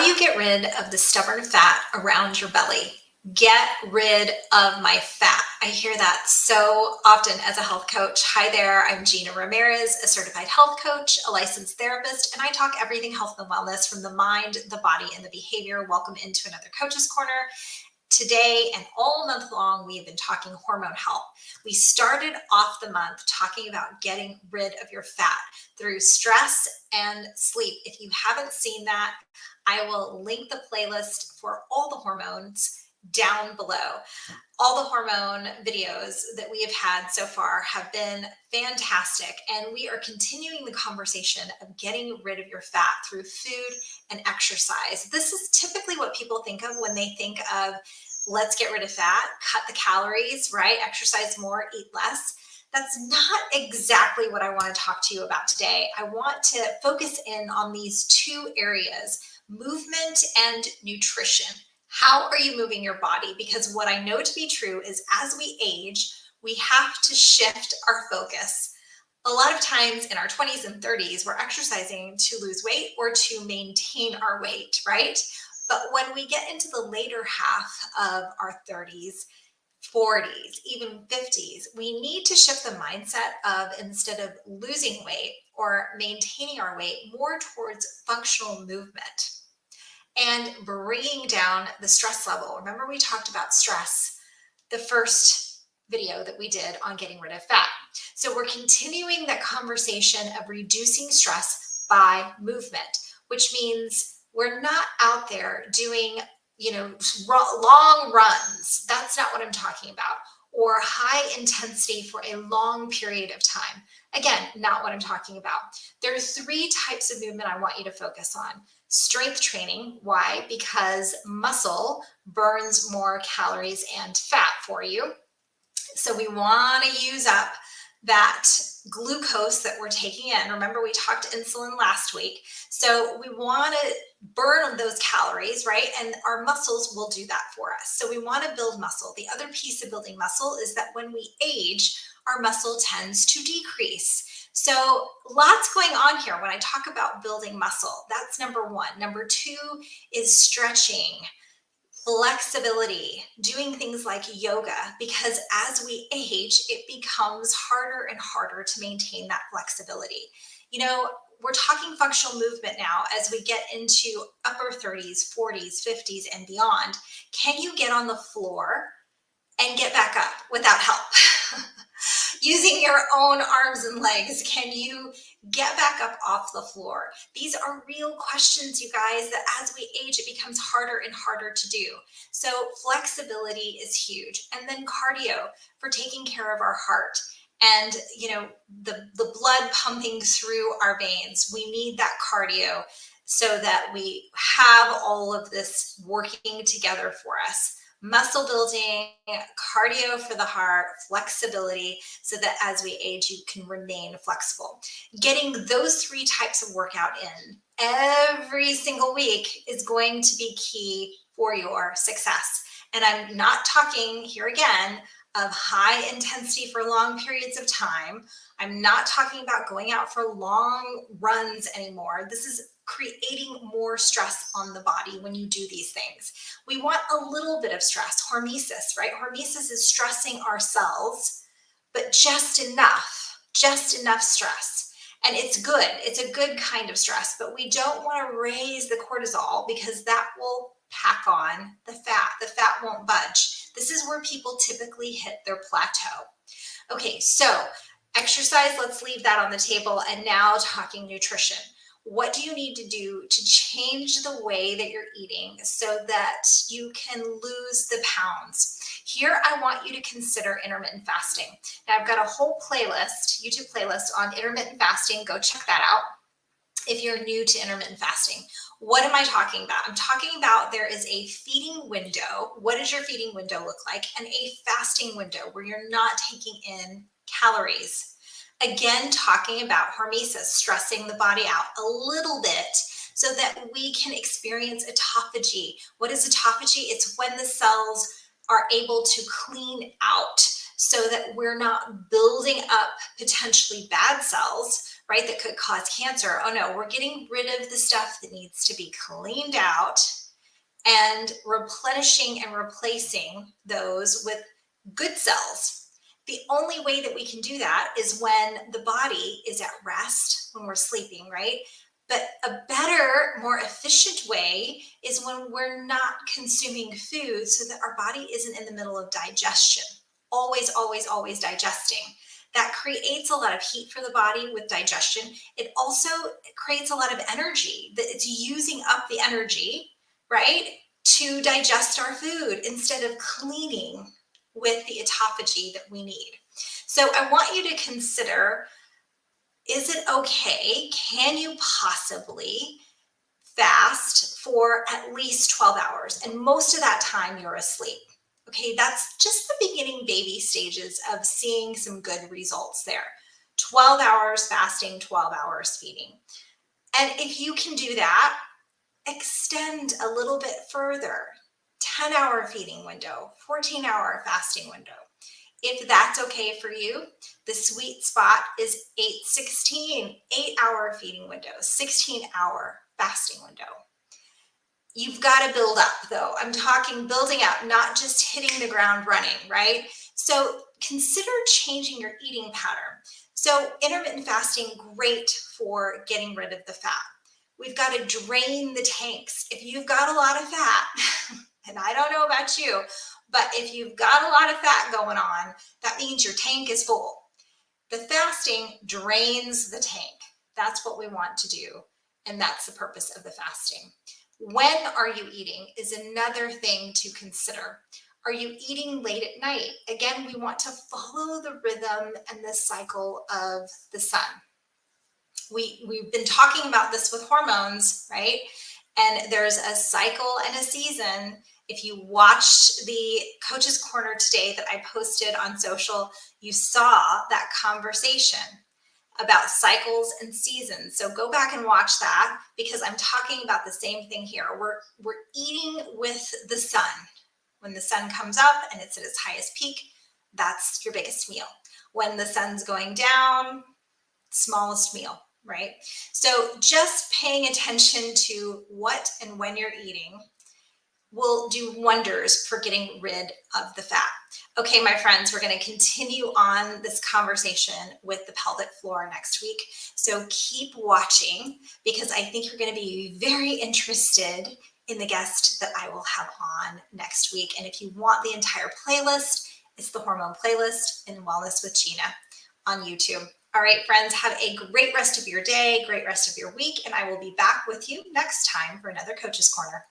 do you get rid of the stubborn fat around your belly? Get rid of my fat. I hear that so often as a health coach. Hi there, I'm Gina Ramirez, a certified health coach, a licensed therapist, and I talk everything health and wellness from the mind, the body, and the behavior. Welcome into another Coach's Corner. Today and all month long, we have been talking hormone health. We started off the month talking about getting rid of your fat through stress and sleep. If you haven't seen that, I will link the playlist for all the hormones down below. All the hormone videos that we have had so far have been fantastic, and we are continuing the conversation of getting rid of your fat through food and exercise. This is typically what people think of when they think of let's get rid of fat, cut the calories, right? Exercise more, eat less. That's not exactly what I want to talk to you about today. I want to focus in on these two areas, movement and nutrition. How are you moving your body? Because what I know to be true is as we age, we have to shift our focus. A lot of times in our 20s and 30s, we're exercising to lose weight or to maintain our weight, right? But when we get into the later half of our 30s, 40s, even 50s, we need to shift the mindset of instead of losing weight or maintaining our weight more towards functional movement and bringing down the stress level. Remember, we talked about stress the first video that we did on getting rid of fat. So we're continuing that conversation of reducing stress by movement, which means we're not out there doing, long runs. That's not what I'm talking about. Or high intensity for a long period of time. Again, not what I'm talking about. There are three types of movement I want you to focus on. Strength training. Why? Because muscle burns more calories and fat for you. So we want to use up that glucose that we're taking in. Remember, we talked insulin last week. So we want to burn those calories, right? And our muscles will do that for us. So we want to build muscle. The other piece of building muscle is that when we age, our muscle tends to decrease. So lots going on here when I talk about building muscle. That's number one. Number two is stretching, flexibility, doing things like yoga, because as we age, it becomes harder and harder to maintain that flexibility. We're talking functional movement now as we get into upper 30s, 40s, 50s, and beyond. Can you get on the floor and get back up without help? Using your own arms and legs, can you get back up off the floor? These are real questions, you guys, that as we age, it becomes harder and harder to do. So flexibility is huge. And then cardio for taking care of our heart and, the blood pumping through our veins. We need that cardio so that we have all of this working together for us. Muscle building, cardio for the heart, flexibility, so that as we age, you can remain flexible. Getting those three types of workout in every single week is going to be key for your success. And I'm not talking here again of high intensity for long periods of time. I'm not talking about going out for long runs anymore. This is creating more stress on the body when you do these things. We want a little bit of stress, hormesis, right? Hormesis is stressing our cells, but just enough stress. And it's good. It's a good kind of stress, but we don't want to raise the cortisol because that will pack on the fat. The fat won't budge. This is where people typically hit their plateau. Okay, so exercise, let's leave that on the table. And now talking nutrition. What do you need to do to change the way that you're eating so that you can lose the pounds? Here, I want you to consider intermittent fasting. Now, I've got a whole playlist, YouTube playlist on intermittent fasting. Go check that out if you're new to intermittent fasting. What am I talking about? I'm talking about there is a feeding window. What does your feeding window look like? And a fasting window where you're not taking in calories. Again, talking about hormesis, stressing the body out a little bit so that we can experience autophagy. What is autophagy? It's when the cells are able to clean out so that we're not building up potentially bad cells, right, that could cause cancer. Oh no, we're getting rid of the stuff that needs to be cleaned out and replenishing and replacing those with good cells. The only way that we can do that is when the body is at rest, when we're sleeping, right? But a better, more efficient way is when we're not consuming food so that our body isn't in the middle of digestion. Always, always, always digesting. That creates a lot of heat for the body with digestion. It also creates a lot of energy, that it's using up the energy, right, to digest our food instead of cleaning with the autophagy that we need. So I want you to consider, is it okay? Can you possibly fast for at least 12 hours? And most of that time you're asleep. Okay, that's just the beginning baby stages of seeing some good results there. 12 hours fasting, 12 hours feeding. And if you can do that, extend a little bit further. 10-hour feeding window, 14-hour fasting window. If that's okay for you, the sweet spot is 8-16, 8-hour feeding window, 16-hour fasting window. You've got to build up though. I'm talking building up, not just hitting the ground running, right? So consider changing your eating pattern. So intermittent fasting, great for getting rid of the fat. We've got to drain the tanks. If you've got a lot of fat, and I don't know about you, but if you've got a lot of fat going on, that means your tank is full. The fasting drains the tank. That's what we want to do. And that's the purpose of the fasting. When are you eating is another thing to consider. Are you eating late at night? Again, we want to follow the rhythm and the cycle of the sun. We've been talking about this with hormones, right? And there's a cycle and a season. If you watched the Coach's Corner today that I posted on social, you saw that conversation about cycles and seasons. So go back and watch that, because I'm talking about the same thing here. We're eating with the sun. When the sun comes up and it's at its highest peak, that's your biggest meal. When the sun's going down, smallest meal, right? So just paying attention to what and when you're eating will do wonders for getting rid of the fat. Okay, my friends, we're going to continue on this conversation with the pelvic floor next week. So keep watching, because I think you're going to be very interested in the guest that I will have on next week. And if you want the entire playlist, it's the hormone playlist in Wellness with Gina on YouTube. All right, friends, have a great rest of your day, great rest of your week, and I will be back with you next time for another Coach's Corner.